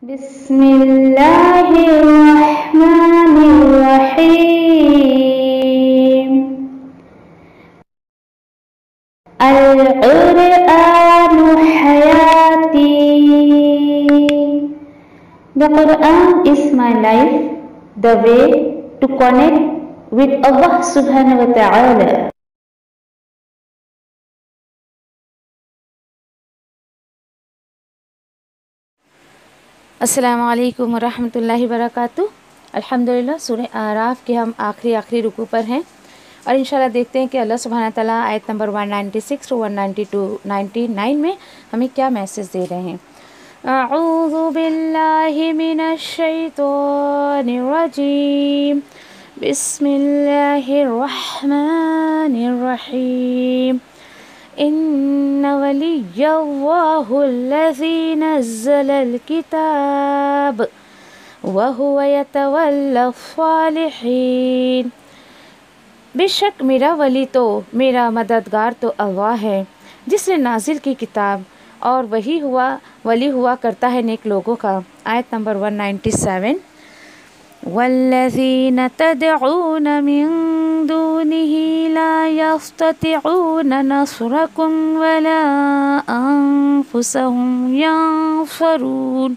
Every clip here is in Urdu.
بسم اللہ الرحمن الرحیم القرآن حیاتی. The Quran is my life, the way to connect with Allah subhanahu wa ta'ala. السلام علیکم ورحمۃ اللہ وبرکاتہ. الحمدللہ سورہ اعراف کے ہم آخری رکوع پر ہیں اور انشاءاللہ دیکھتے ہیں کہ اللہ سبحانہ تعالیٰ آیت نمبر 196 to 199 میں ہمیں کیا میسج دے رہے ہیں. اعوذ باللہ من الشیطان الرجیم. بسم اللہ الرحمن الرحیم. ان ولی اللہ الذی نزل الکتاب وہو یتولی الصالحین. بے شک میرا ولی تو میرا مددگار تو اللہ ہے جس نے نازل کی کتاب اور ولی ہوا کرتا ہے نیک لوگوں کا. آیت نمبر 197. والذین تدعون من دونه لا يستطيعون نصركم ولا انفسهم ينصرون.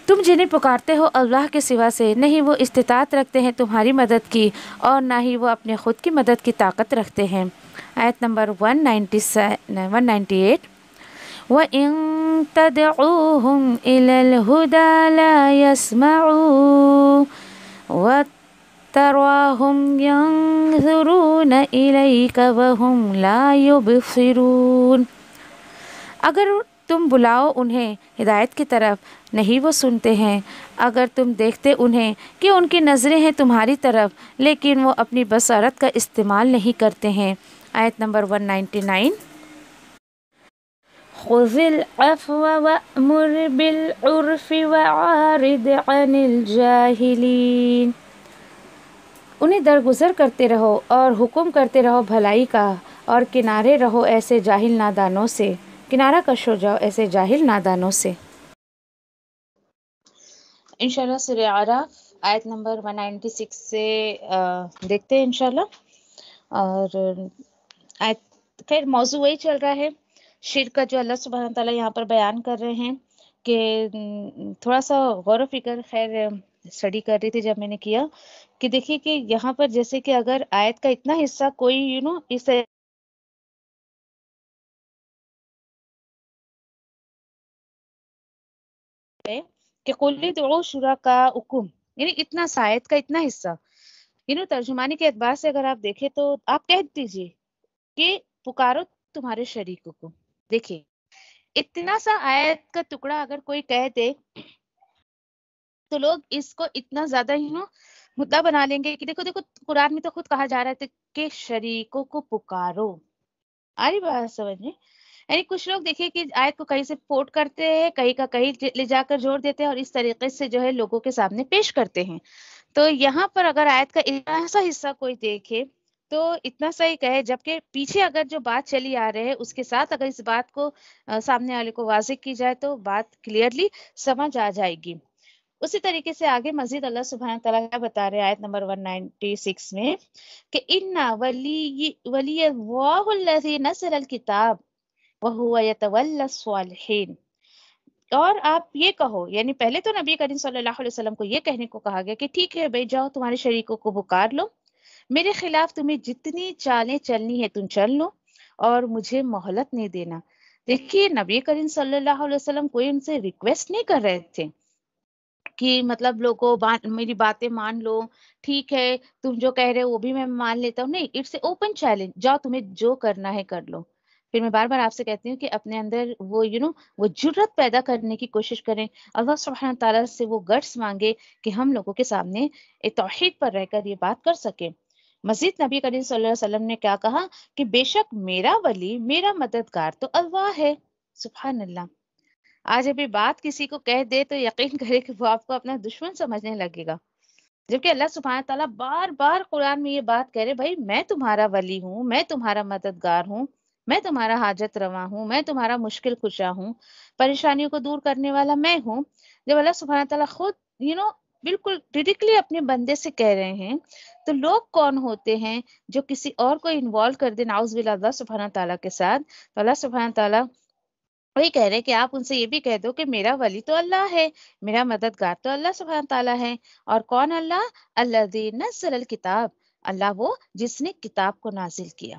تم جنہیں پکارتے ہو اللہ کے سوا سے نہیں وہ استطاعت رکھتے ہیں تمہاری مدد کی اور نہ ہی وہ اپنے خود کی مدد کی طاقت رکھتے ہیں. آیت نمبر 198. وَإِن تَدْعُوهُمْ إِلَى الْهُدَى لَا يَسْمَعُوا وَتَرَاهُمْ يَنْظُرُونَ إِلَيْكَ وَهُمْ لَا يُبْصِرُونَ. اگر تم بلاؤ انہیں ہدایت کی طرف نہیں وہ سنتے ہیں، اگر تم دیکھتے انہیں کہ ان کی نظریں ہیں تمہاری طرف لیکن وہ اپنی بصارت کا استعمال نہیں کرتے ہیں. آیت نمبر 199. خذ العفو وأمر بالعرف وعارض عن الجاہلین. انہیں درگزر کرتے رہو اور حکم کرتے رہو بھلائی کا اور کنارے رہو ایسے جاہل نادانوں سے، کنارہ کش ہو جاؤ ایسے جاہل نادانوں سے. انشاءاللہ سورہ اعراف آیت نمبر 196 سے دیکھتے ہیں انشاءاللہ. اور آیت خیر موضوع وہی چل رہا ہے شرک کا جو اللہ سبحانہ تعالیٰ یہاں پر بیان کر رہے ہیں کہ تھوڑا سا غور و فکر خیر اسٹڈی کر رہی تھی جب میں نے کیا کہ دیکھیے کہ یہاں پر جیسے کہ اگر آیت کا اتنا حصہ کوئی اس کہ قل ادعوا شرکاءکم، یعنی اتنا سا آیت کا اتنا حصہ ترجمانی کے اعتبار سے اگر آپ دیکھیں تو آپ کہہ دیجئے کہ پکارو تمہارے شریکوں کو. دیکھیے اتنا سا آیت کا ٹکڑا اگر کوئی کہہ دے تو لوگ اس کو اتنا زیادہ مدعا بنا لیں گے کہ دیکھو قرآن میں تو خود کہا جا رہا ہے کہ شریکوں کو پکارو. آ رہی بات سمجھ میں؟ یعنی کچھ لوگ دیکھیے کہ آیت کو کہیں سے کوٹ کرتے ہیں، کہیں کا کہیں لے جا کر جوڑ دیتے ہیں اور اس طریقے سے جو ہے لوگوں کے سامنے پیش کرتے ہیں. تو یہاں پر اگر آیت کا ایسا حصہ کوئی دیکھے تو اتنا صحیح کہے، جبکہ پیچھے اگر جو بات چلی آ رہے ہے اس کے ساتھ اگر اس بات کو سامنے والے کو واضح کی جائے تو بات کلیئرلی سمجھ آ جائے گی. اسی طریقے سے آگے مزید اللہ سبحانہ تعالیٰ کیا بتا رہے ہیں آیت نمبر 196 میں کہ اِنَّ وَلِيَ اللَّهُ الَّذِي نَزَّلَ الْكِتَابَ وَهُوَ يَتَوَلَّى الصَّالِحِينَ. اور آپ یہ کہو، یعنی پہلے تو نبی کریم صلی اللہ علیہ وسلم کو یہ کہنے کو کہا گیا کہ ٹھیک ہے بھائی جاؤ تمہارے شریکوں کو پکار لو، میرے خلاف تمہیں جتنی چالیں چلنی ہے تم چل لو اور مجھے مہلت نہیں دینا. دیکھیے نبی کریم صلی اللہ علیہ وسلم کوئی ان سے ریکویسٹ نہیں کر رہے تھے کہ مطلب لوگوں میری باتیں مان لو، ٹھیک ہے تم جو کہہ رہے ہو وہ بھی میں مان لیتا ہوں. نہیں، اٹس اے اوپن چیلنج، جاؤ تمہیں جو کرنا ہے کر لو. پھر میں بار بار آپ سے کہتی ہوں کہ اپنے اندر وہ وہ جرت پیدا کرنے کی کوشش کریں، اللہ سبحانہ تعالیٰ سے وہ گٹس مانگے کہ ہم لوگوں کے سامنے توحید پر رہ کر یہ بات کر سکیں. مزید نبی کریم صلی اللہ علیہ وسلم نے کیا کہا کہ بے شک میرا ولی میرا مددگار تو اللہ ہے. سبحان اللہ. آج ابھی بات کسی کو کہہ دے تو یقین کرے کہ وہ آپ کو اپنا دشمن سمجھنے لگے گا، جبکہ اللہ سبحانہ تعالیٰ بار بار قرآن میں یہ بات کہہ رہے بھائی میں تمہارا ولی ہوں، میں تمہارا مددگار ہوں. میں تمہارا حاجت روا ہوں، میں تمہارا مشکل کشا ہوں، پریشانیوں کو دور کرنے والا میں ہوں. جب اللہ سبحانہ تعالیٰ خود بالکل ڈائریکٹلی اپنے بندے سے کہہ رہے ہیں، تو لوگ کون ہوتے ہیں جو کسی اور کو انوالو کر دیں نعوذ باللہ اللہ سبحانہ تعالیٰ کے ساتھ. تو اللہ سبحانہ تعالیٰ وہی کہہ رہے کہ آپ ان سے یہ بھی کہہ دو کہ میرا ولی تو اللہ ہے، میرا مددگار تو اللہ سبحانہ تعالیٰ ہے. اور کون اللہ؟ الذی نزل الکتاب، اللہ وہ جس نے کتاب کو نازل کیا.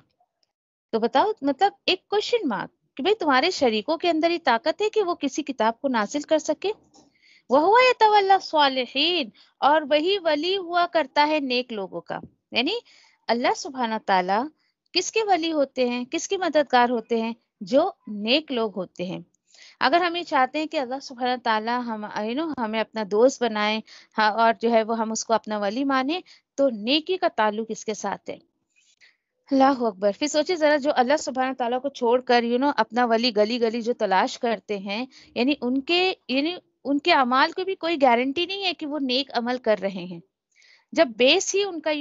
تو بتاؤ، مطلب ایک کوشچن مارک کہ بھئی تمہارے شریکوں کے اندر یہ طاقت ہے کہ وہ کسی کتاب کو نازل کر سکے. وَهُوَ يَتَوَلَّى الصَّالِحِينَ، اور وہی ولی ہوا کرتا ہے نیک لوگوں کا. یعنی اللہ سبحانہ تعالیٰ کس کے ولی ہوتے ہیں، کس کے مددگار ہوتے ہیں؟ جو نیک لوگ ہوتے ہیں. اگر ہم یہ چاہتے ہیں کہ اللہ سبحانہ تعالیٰ ہمیں اپنا دوست بنائے، اور جو ہے وہ ہم اس کو اپنا ولی مانے، تو نیکی کا تعلق اس کے ساتھ ہے. اللہ اکبر. پھر سوچے ذرا، جو اللہ سبحانہ تعالیٰ کو چھوڑ کر اپنا ولی گلی گلی جو تلاش کرتے ہیں، یعنی ان کے اعمال کو بھی کوئی گارنٹی نہیں ہے کہ وہ نیک عمل کر رہے ہیں. جب بیس ہی ان کا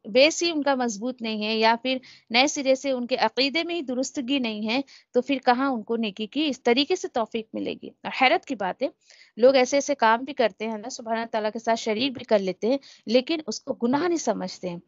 بیس ہی ان کا مضبوط نہیں ہے، یا پھر نئے سرے سے ان کے عقیدے میں ہی درستگی نہیں ہے، تو پھر کہاں ان کو نیکی کی اس طریقے سے توفیق ملے گی. اور حیرت کی بات ہے، لوگ ایسے ایسے کام بھی کرتے ہیں، اللہ سبحانہ تعالیٰ کے ساتھ شریک بھی کر لیتے ہیں، لیکن اس کو گناہ نہیں سمجھتے ہیں.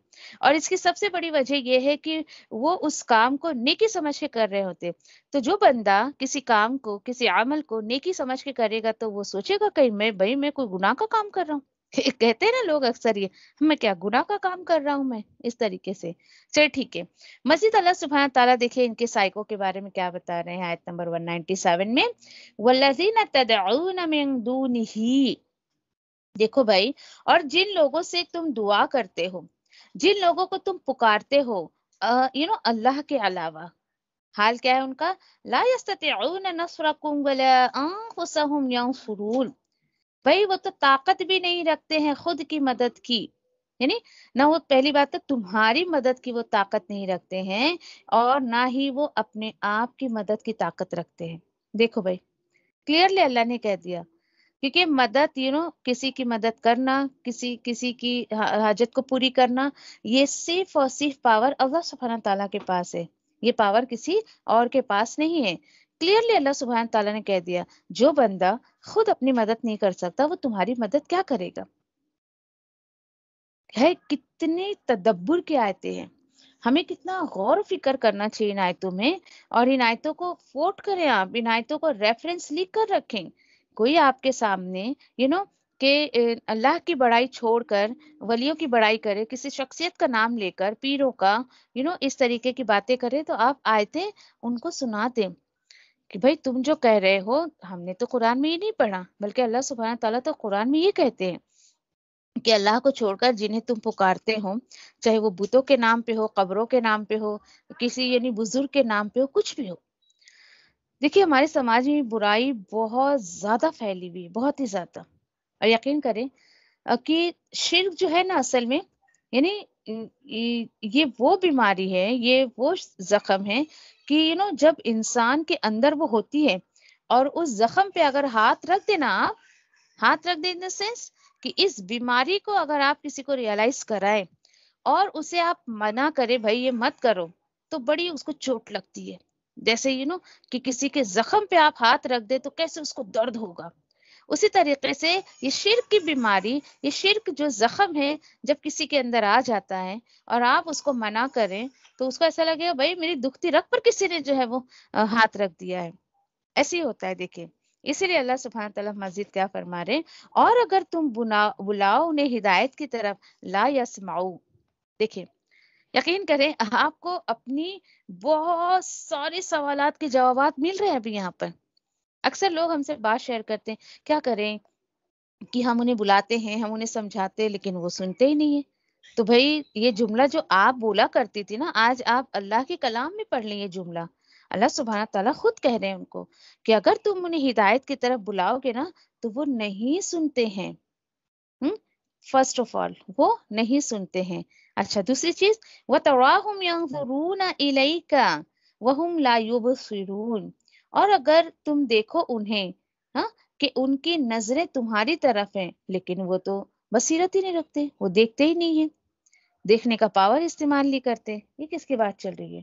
اور اس کی سب سے بڑی وجہ یہ ہے کہ وہ اس کام کو نیکی سمجھ کے کر رہے ہوتے. تو جو بندہ کسی کام کو، کسی عمل کو نیکی سمجھ کے کرے گا، تو وہ سوچے گا کہ میں کوئی گناہ کا کام کر رہا ہوں. کہتے ہیں نا لوگ اکثر، یہ میں کیا گناہ کا کام کر رہا ہوں میں، اس طریقے سے. چلے ٹھیک ہے. مزید اللہ سبحانہ تعالیٰ دیکھیں ان کے سائیکوں کے بارے میں کیا بتا رہے ہیں آیت نمبر 197 میں. وَالَّذِينَ تَدْعُونَ مِن دُونِهِ، دیکھو بھائی، اور جن لوگوں سے تم دعا کرتے ہو، جن لوگوں کو تم پکارتے ہو اللہ کے علاوہ، حال کیا ہے ان کا؟ لا يستطيعون نصركم ولا انفسهم ينصرون. بھائی وہ تو طاقت بھی نہیں رکھتے ہیں خود کی مدد کی. یعنی نہ وہ، پہلی بات تو تمہاری مدد کی وہ طاقت نہیں رکھتے ہیں، اور نہ ہی وہ اپنے آپ کی مدد کی طاقت رکھتے ہیں. دیکھو بھائی، کلیئرلی اللہ نے کہہ دیا، کیونکہ مدد کسی کی مدد کرنا، کسی کی حاجت کو پوری کرنا، یہ صرف اور صرف پاور اللہ سبحانہ تعالیٰ کے پاس ہے. یہ پاور کسی اور کے پاس نہیں ہے. کلیئرلی اللہ سبحانہ تعالیٰ نے کہہ دیا، جو بندہ خود اپنی مدد نہیں کر سکتا، وہ تمہاری مدد کیا کرے گا؟ ہے کتنے تدبر کی آیتیں ہیں. ہمیں کتنا غور و فکر کرنا چاہیے ان آیتوں میں، اور ان آیتوں کو کوٹ کریں، آپ ان آیتوں کو ریفرنس لکھ کر رکھیں. کوئی آپ کے سامنے کہ اللہ کی بڑائی چھوڑ کر ولیوں کی بڑائی کرے، کسی شخصیت کا نام لے کر، پیروں کا اس طریقے کی باتیں کرے، تو آپ آیتیں ان کو سنا دیں کہ بھائی تم جو کہہ رہے ہو، ہم نے تو قرآن میں یہ نہیں پڑھا، بلکہ اللہ سبحانہ تعالیٰ تو قرآن میں یہ کہتے ہیں کہ اللہ کو چھوڑ کر جنہیں تم پکارتے ہو، چاہے وہ بتوں کے نام پہ ہو، قبروں کے نام پہ ہو، کسی بزرگ کے نام پہ ہو، کچھ بھی ہو. دیکھیے ہمارے سماج میں برائی بہت زیادہ پھیلی ہوئی، بہت ہی زیادہ. اور یقین کریں کہ شرک جو ہے نا، اصل میں یہ وہ بیماری ہے، یہ وہ زخم ہے کہ جب انسان کے اندر وہ ہوتی ہے، اور اس زخم پہ اگر ہاتھ رکھ دینا، آپ ہاتھ رکھ دیں ان دا سینس کہ اس بیماری کو اگر آپ کسی کو ریئلائز کرائیں اور اسے آپ منع کرے بھائی یہ مت کرو، تو بڑی اس کو چوٹ لگتی ہے. جیسے کہ کسی کے زخم پہ آپ ہاتھ رکھ دے تو کیسے اس کو درد ہوگا. اسی طریقے سے یہ شرک کی بیماری، یہ شرک جو زخم ہے، جب کسی کے اندر آ جاتا ہے اور آپ اس کو منع کریں، تو اس کو ایسا لگے گا بھائی میری دکھتی رگ پر کسی نے جو ہے وہ ہاتھ رکھ دیا ہے. ایسے ہی ہوتا ہے. دیکھیں اسی لیے اللہ سبحانہ تعالیٰ مزید کیا فرما رہے، اور اگر تم بلاؤ انہیں ہدایت کی طرف، لا یسمعو. دیکھیں یقین کریں آپ کو اپنی بہت سارے سوالات کے جوابات مل رہے ہیں ابھی یہاں پر. اکثر لوگ ہم سے بات شیئر کرتے ہیں، کیا کریں کہ ہم انہیں بلاتے ہیں، ہم انہیں سمجھاتے ہیں، لیکن وہ سنتے ہی نہیں ہیں. تو بھائی یہ جملہ جو آپ بولا کرتی تھی نا، آج آپ اللہ کے کلام میں پڑھ لیں یہ جملہ. اللہ سبحانہ تعالیٰ خود کہہ رہے ہیں ان کو کہ اگر تم انہیں ہدایت کی طرف بلاؤ گے نا، تو وہ نہیں سنتے ہیں. فرسٹ آف آل وہ نہیں سنتے ہیں. اچھا دوسری چیز، وَتَرَاهُمْ يَنظُرُونَ إِلَيْكَ وَهُمْ لَا يُبْصِرُونَ. اور اگر تم دیکھو انہیں کہ ان کی نظریں تمہاری طرف ہیں، لیکن وہ تو بصیرت ہی نہیں رکھتے، وہ دیکھتے ہی نہیں ہیں، دیکھنے کا پاور استعمال نہیں کرتے. یہ کس کی بات چل رہی ہے؟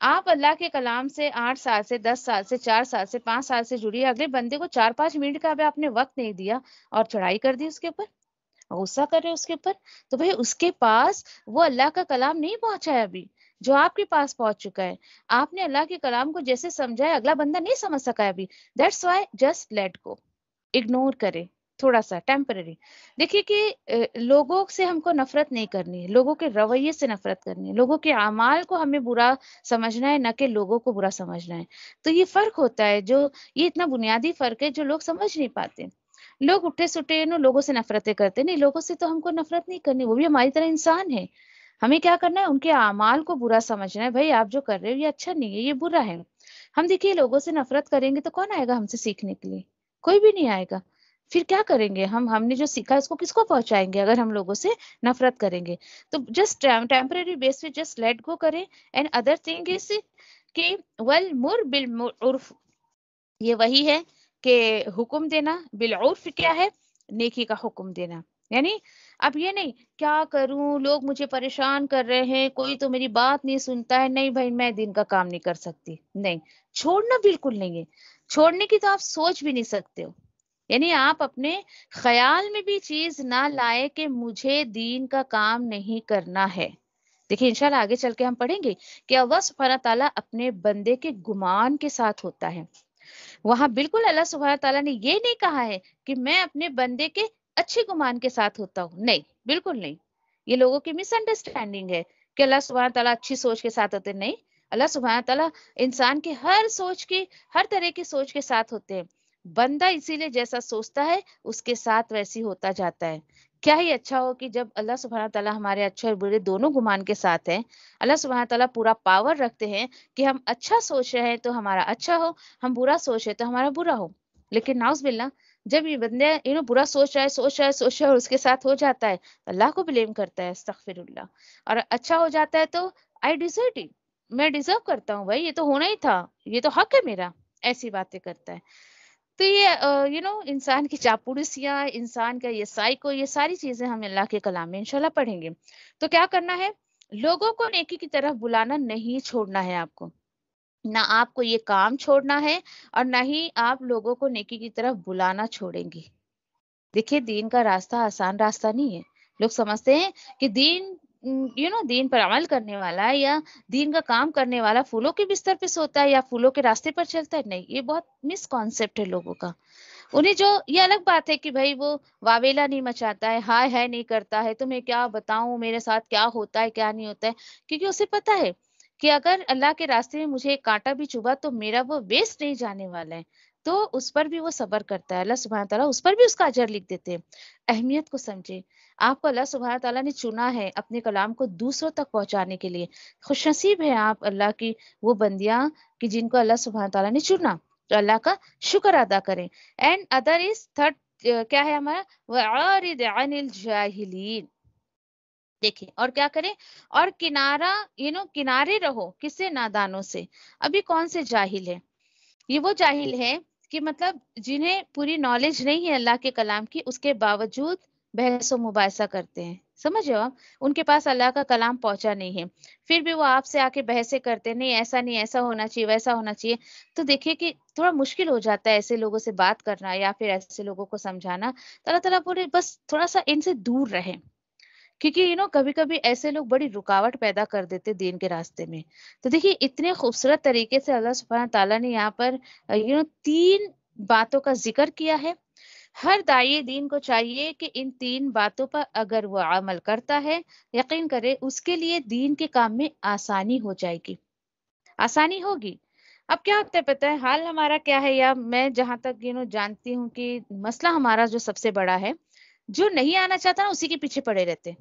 آپ اللہ کے کلام سے 8 سال سے 10 سال سے 4 سال سے 5 سال سے جڑی، اگلے بندے کو 4-5 منٹ کا بھی آپ نے وقت نہیں دیا اور چڑھائی کر دی اس کے اوپر، غصہ کر رہے اس کے اوپر، تو بھئی اس کے پاس وہ اللہ کا کلام نہیں پہنچا ہے ابھی جو آپ کے پاس پہنچ چکا ہے. آپ نے اللہ کے کلام کو جیسے سمجھا ہے اگلا بندہ نہیں سمجھ سکا ہے ابھی. That's why just let go, ignore کرے تھوڑا سا ٹیمپرری. دیکھیے کہ لوگوں سے ہم کو نفرت نہیں کرنی ہے، لوگوں کے رویے سے نفرت کرنی ہے، لوگوں کے اعمال کو ہمیں برا سمجھنا ہے نہ کہ لوگوں کو برا سمجھنا ہے. تو یہ فرق ہوتا ہے، جو یہ اتنا بنیادی فرق ہے جو لوگ سمجھ نہیں پاتے. لوگ اٹھے سٹے لوگوں سے نفرتیں کرتے، نہیں، لوگوں سے تو ہم کو نفرت نہیں کرنی، وہ بھی ہماری طرح انسان ہے. ہمیں کیا کرنا ہے؟ ان کے اعمال کو برا سمجھنا ہے. بھائی آپ جو کر رہے ہو یہ اچھا نہیں ہے، یہ برا ہے. ہم دیکھیے لوگوں سے نفرت کریں گے تو کون آئے گا ہم سے سیکھنے کے لیے؟ کوئی بھی نہیں آئے گا. پھر کیا کریں گے ہم نے جو سیکھا اس کو کس کو پہنچائیں گے اگر ہم لوگوں سے نفرت کریں گے؟ تو جسٹ ٹیمپرری بیس پہ جسٹ لیٹ گو کریں. اینڈ ادر تھنگ از کہ والمر بالعرف، یہ وہی ہے کہ حکم دینا. بالعرف کیا ہے؟ نیکی کا حکم دینا. یعنی اب یہ نہیں کیا کروں، لوگ مجھے پریشان کر رہے ہیں، کوئی تو میری بات نہیں سنتا ہے، نہیں بھائی میں دین کا کام نہیں کر سکتی. نہیں، چھوڑنا بالکل نہیں ہے. چھوڑنے کی تو آپ سوچ بھی نہیں سکتے ہو. یعنی آپ اپنے خیال میں بھی چیز نہ لائے کہ مجھے دین کا کام نہیں کرنا ہے. دیکھیں انشاءاللہ آگے چل کے ہم پڑھیں گے کہ اللہ سبحانہ تعالیٰ اپنے بندے کے گمان کے ساتھ ہوتا ہے. وہاں بالکل اللہ سبحانہ تعالیٰ نے یہ نہیں کہا ہے کہ میں اپنے بندے کے اچھے گمان کے ساتھ ہوتا ہوں. نہیں، بالکل نہیں. یہ لوگوں کی مس انڈرسٹینڈنگ ہے کہ اللہ سبحانہ تعالیٰ اچھی سوچ کے ساتھ ہوتے. نہیں، اللہ سبحانہ تعالیٰ انسان کے ہر سوچ کی، ہر طرح کی سوچ کے ساتھ ہوتے ہیں. بندہ اسی لیے جیسا سوچتا ہے اس کے ساتھ ویسی ہوتا جاتا ہے. کیا ہی اچھا ہو کہ جب اللہ سبحانہ تعالیٰ ہمارے اچھے اور برے دونوں گمان کے ساتھ ہیں. اللہ سبحانہ تعالیٰ پورا پاور رکھتے ہیں کہ ہم اچھا سوچ رہے ہیں تو ہمارا اچھا ہو، ہم برا سوچ رہے تو ہمارا برا ہو. لیکن نعوذ باللہ جب یہ بندے برا سوچ رہا ہے اور اس کے ساتھ ہو جاتا ہے اللہ کو بلیم کرتا ہے، استغفر اللہ. اور اچھا ہو جاتا ہے تو آئی ڈیزرو اٹ، میں ڈیزرو کرتا ہوں، بھائی یہ تو ہونا ہی تھا، یہ تو حق ہے میرا، ایسی باتیں کرتا ہے. تو یہ انسان کی چاپلوسیاں، انسان کا یہ سائیکو، یہ ساری چیزیں ہم اللہ کے کلام میں انشاءاللہ پڑھیں گے. تو کیا کرنا ہے؟ لوگوں کو نیکی کی طرف بلانا نہیں چھوڑنا ہے آپ کو. نہ آپ کو یہ کام چھوڑنا ہے اور نہ ہی آپ لوگوں کو نیکی کی طرف بلانا چھوڑیں گی. دیکھیے دین کا راستہ آسان راستہ نہیں ہے. لوگ سمجھتے ہیں کہ دین دین پر عمل کرنے والا یا دین کا کام کرنے والا پھولوں کے بستر پہ سوتا ہے یا پھولوں کے راستے پر چلتا ہے. نہیں، یہ بہت مس کانسیپٹ ہے لوگوں کا. انہیں جو یہ الگ بات ہے کہ بھائی وہ واویلا نہیں مچاتا ہے، ہائے ہے نہیں کرتا ہے، تمہیں کیا بتاؤں میرے ساتھ کیا ہوتا ہے کیا نہیں ہوتا ہے. کیونکہ اسے پتا ہے کہ اگر اللہ کے راستے میں مجھے ایک کانٹا بھی چبھا تو میرا وہ ویسٹ نہیں جانے والا ہے. تو اس پر بھی وہ صبر کرتا ہے. اللہ سبحانہ تعالیٰ اس پر بھی اس کا اجر لکھ دیتے ہیں. اہمیت کو سمجھے. آپ کو اللہ سبحانہ تعالیٰ نے چنا ہے اپنے کلام کو دوسروں تک پہنچانے کے لیے. خوش نصیب ہے آپ اللہ کی وہ بندیاں کہ جن کو اللہ سبحانہ تعالیٰ نے چنا. تو اللہ کا شکر ادا کریں. اینڈ ادر از تھرڈ کیا ہے ہمارا؟ وَعَارِضْ عَنِ الْجَاهِلِينَ. دیکھیں اور کیا کریں؟ اور کنارے رہو کس سے؟ نادانوں سے. ابھی کون سے جاہل ہے؟ یہ وہ جاہل ہے کہ مطلب جنہیں پوری نالج نہیں ہے اللہ کے کلام کی، اس کے باوجود بحث و مباحثہ کرتے ہیں. سمجھ رہے ہو آپ؟ ان کے پاس اللہ کا کلام پہنچا نہیں ہے، پھر بھی وہ آپ سے آ کے بحثیں کرتے، نہیں ایسا نہیں، ایسا ہونا چاہیے، ویسا ہونا چاہیے. تو دیکھیے کہ تھوڑا مشکل ہو جاتا ہے ایسے لوگوں سے بات کرنا یا پھر ایسے لوگوں کو سمجھانا. تو اللہ تعالیٰ بولے بس تھوڑا سا ان سے دور رہیں، کیونکہ کبھی کبھی ایسے لوگ بڑی رکاوٹ پیدا کر دیتے دین کے راستے میں. تو دیکھیے اتنے خوبصورت طریقے سے اللہ سبحانہ تعالیٰ نے یہاں پر 3 باتوں کا ذکر کیا ہے. ہر داعی دین کو چاہیے کہ ان 3 باتوں پر اگر وہ عمل کرتا ہے، یقین کرے اس کے لیے دین کے کام میں آسانی ہو جائے گی، آسانی ہوگی. اب کیا ہوتا ہے پتہ ہے حال ہمارا کیا ہے، یا میں جہاں تک جانتی ہوں کہ مسئلہ ہمارا جو سب سے بڑا ہے، جو نہیں آنا چاہتا نا اسی کے پیچھے پڑے رہتے.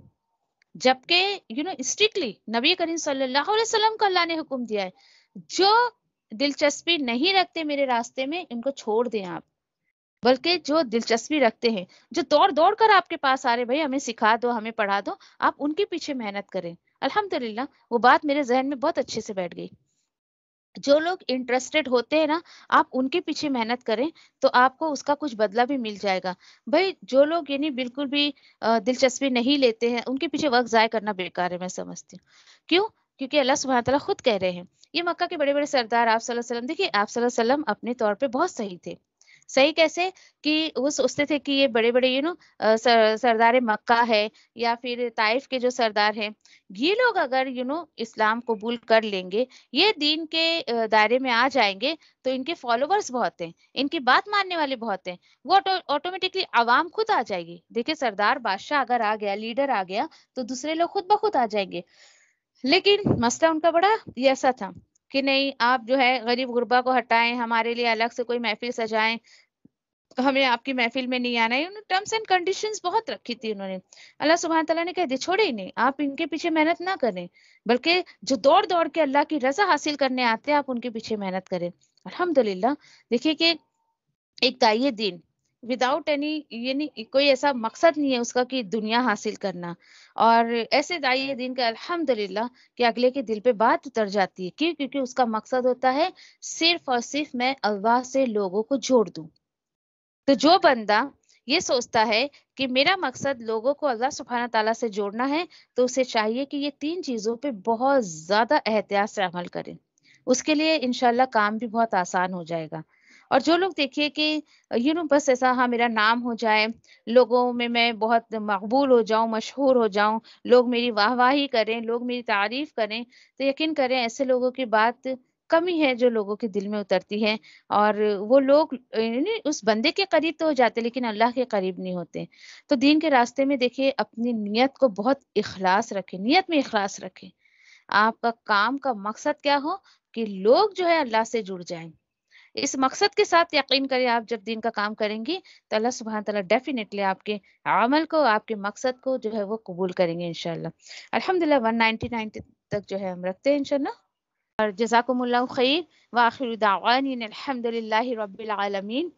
جبکہ اسٹرکٹلی نبی کریم صلی اللہ علیہ وسلم کو اللہ نے حکم دیا ہے جو دلچسپی نہیں رکھتے میرے راستے میں ان کو چھوڑ دیں آپ. بلکہ جو دلچسپی رکھتے ہیں، جو دوڑ دوڑ کر آپ کے پاس آ رہے، بھائی ہمیں سکھا دو، ہمیں پڑھا دو، آپ ان کے پیچھے محنت کریں. الحمدللہ وہ بات میرے ذہن میں بہت اچھے سے بیٹھ گئی. جو لوگ انٹرسٹڈ ہوتے ہیں نا، آپ ان کے پیچھے محنت کریں تو آپ کو اس کا کچھ بدلہ بھی مل جائے گا. بھائی جو لوگ بالکل بھی دلچسپی نہیں لیتے ہیں ان کے پیچھے وقت ضائع کرنا بیکار ہے، میں سمجھتی ہوں. کیوں؟ کیونکہ اللہ سبحانہ تعالیٰ خود کہہ رہے ہیں. یہ مکہ کے بڑے بڑے سردار آپ صلی اللہ علیہ وسلم، دیکھیے آپ صلی اللہ علیہ وسلم اپنے طور پہ بہت صحیح تھے. صحیح کیسے کہ وہ سوچتے تھے کہ یہ بڑے بڑے سردار مکہ ہے یا پھر طائف کے جو سردار ہیں، یہ لوگ اگر اسلام قبول کر لیں گے، یہ دین کے دائرے میں آ جائیں گے تو ان کے فالوورز بہت ہیں، ان کی بات ماننے والے بہت ہیں، وہ آٹومیٹکلی عوام خود آ جائے گی. دیکھیں سردار بادشاہ اگر آ گیا، لیڈر آ گیا، تو دوسرے لوگ خود بخود آ جائیں گے. لیکن مسئلہ ان کا بڑا یہ ایسا تھا کہ نہیں، آپ جو ہے غریب غربا کو ہٹائیں، ہمارے لیے الگ سے کوئی محفل سجائیں، ہمیں آپ کی محفل میں نہیں آنا ہے. ٹرمز اینڈ کنڈیشنز بہت رکھی تھی انہوں نے. اللہ سبحانہ تعالیٰ نے کہہ دیا چھوڑے ہی نہیں، آپ ان کے پیچھے محنت نہ کریں، بلکہ جو دوڑ دوڑ کے اللہ کی رضا حاصل کرنے آتے ہیں آپ ان کے پیچھے محنت کریں. الحمدللہ دیکھیے کہ ایک داعیہ دین وداؤٹ اینی، یعنی کوئی ایسا مقصد نہیں ہے اس کا کہ دنیا حاصل کرنا، اور ایسے داعیہ دین کا الحمدللہ کہ اگلے کے دل پہ بات اتر جاتی ہے. کیوں؟ کیونکہ اس کا مقصد ہوتا ہے صرف اور صرف میں اللہ سے لوگوں کو جوڑ دوں. تو جو بندہ یہ سوچتا ہے کہ میرا مقصد لوگوں کو اللہ سبحانہ تعالیٰ سے جوڑنا ہے، تو اسے چاہیے کہ یہ 3 چیزوں پہ بہت زیادہ احتیاط سے عمل کرے. اس کے لیے انشاءاللہ کام بھی بہت آسان ہو جائے گا. اور جو لوگ دیکھیے کہ بس ایسا ہاں میرا نام ہو جائے، لوگوں میں بہت مقبول ہو جاؤں، مشہور ہو جاؤں، لوگ میری واہ واہی کریں، لوگ میری تعریف کریں، تو یقین کریں ایسے لوگوں کی بات کمی ہے جو لوگوں کے دل میں اترتی ہے. اور وہ لوگ اس بندے کے قریب تو ہو جاتے لیکن اللہ کے قریب نہیں ہوتے. تو دین کے راستے میں دیکھیے اپنی نیت کو بہت اخلاص رکھیں، نیت میں اخلاص رکھیں. آپ کا کام کا مقصد کیا ہو کہ لوگ جو ہے اللہ سے جڑ جائیں. اس مقصد کے ساتھ یقین کریں آپ جب دین کا کام کریں گی تو اللہ سبحانہ تعالیٰ ڈیفینیٹلی آپ کے عمل کو، آپ کے مقصد کو جو ہے وہ قبول کریں گے انشاءاللہ. الحمدللہ 199 تک جو ہے ہم رکھتے ہیں انشاءاللہ. اور جزاکم اللہ خیر، وآخر دعوانین الحمدللہ رب العالمین.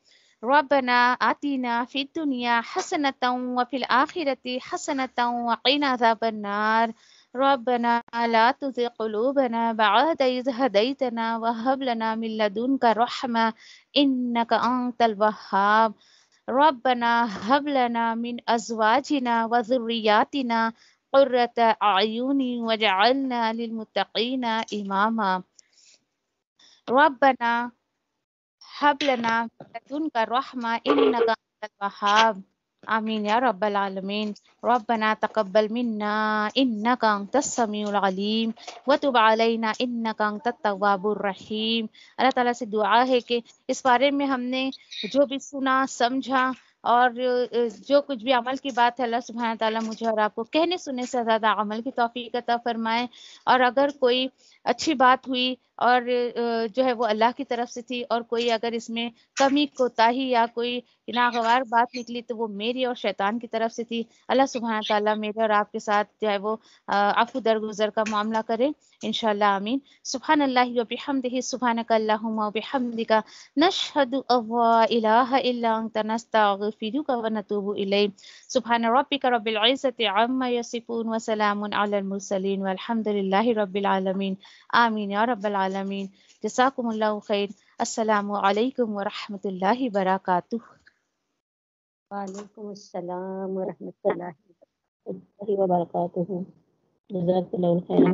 ربنا آتنا فی الدنیا حسنۃ وفی الآخرۃ حسنۃ وقنا عذاب النار. ربنا لا تزغ قلوبنا بعد إذ هديتنا وهب لنا من لدنك رحمة إنك أنت الوهاب. ربنا هب لنا من أزواجنا وذرياتنا قرة أعين واجعلنا للمتقين إماما. ربنا هب لنا من لدنك رحمة إنك أنت الوهاب. آمین یا رب العالمین. ربنا تقبل منا انک انت السمیع العلیم وتب علینا انک انت التواب الرحیم. اللہ تعالیٰ سے دعا ہے کہ اس بارے میں ہم نے جو بھی سنا سمجھا اور جو کچھ بھی عمل کی بات ہے، اللہ سبحانہ تعالیٰ مجھے اور آپ کو کہنے سننے سے زیادہ عمل کی توفیق عطا فرمائے. اور اگر کوئی اچھی بات ہوئی اور جو ہے وہ اللہ کی طرف سے تھی، اور کوئی اگر اس میں کمی کوتاہی یا کوئی ناگوار بات نکلی تو وہ میری اور شیطان کی طرف سے تھی. اللہ سبحانہ تعالیٰ میرے اور آپ کے ساتھ جو ہے وہ عفو درگزر کا معاملہ کرے انشاءاللہ. آمین. سبحان اللہ و بحمدہ، سبحانک اللہم و بحمدک، نشہد ان لا الہ الا انت، نستغفرک و نتوب الیک. سبحان ربک رب العزۃ عما یصفون وسلام علی المرسلین والحمد للہ رب العالمین. آمین یا رب العالمین. جزاکم اللہ خیر. السلام علیکم ورحمۃ اللہ وبرکاتہ. وعلیکم السلام ورحمۃ اللہ وبرکاتہ. جزاک اللہ خیرا.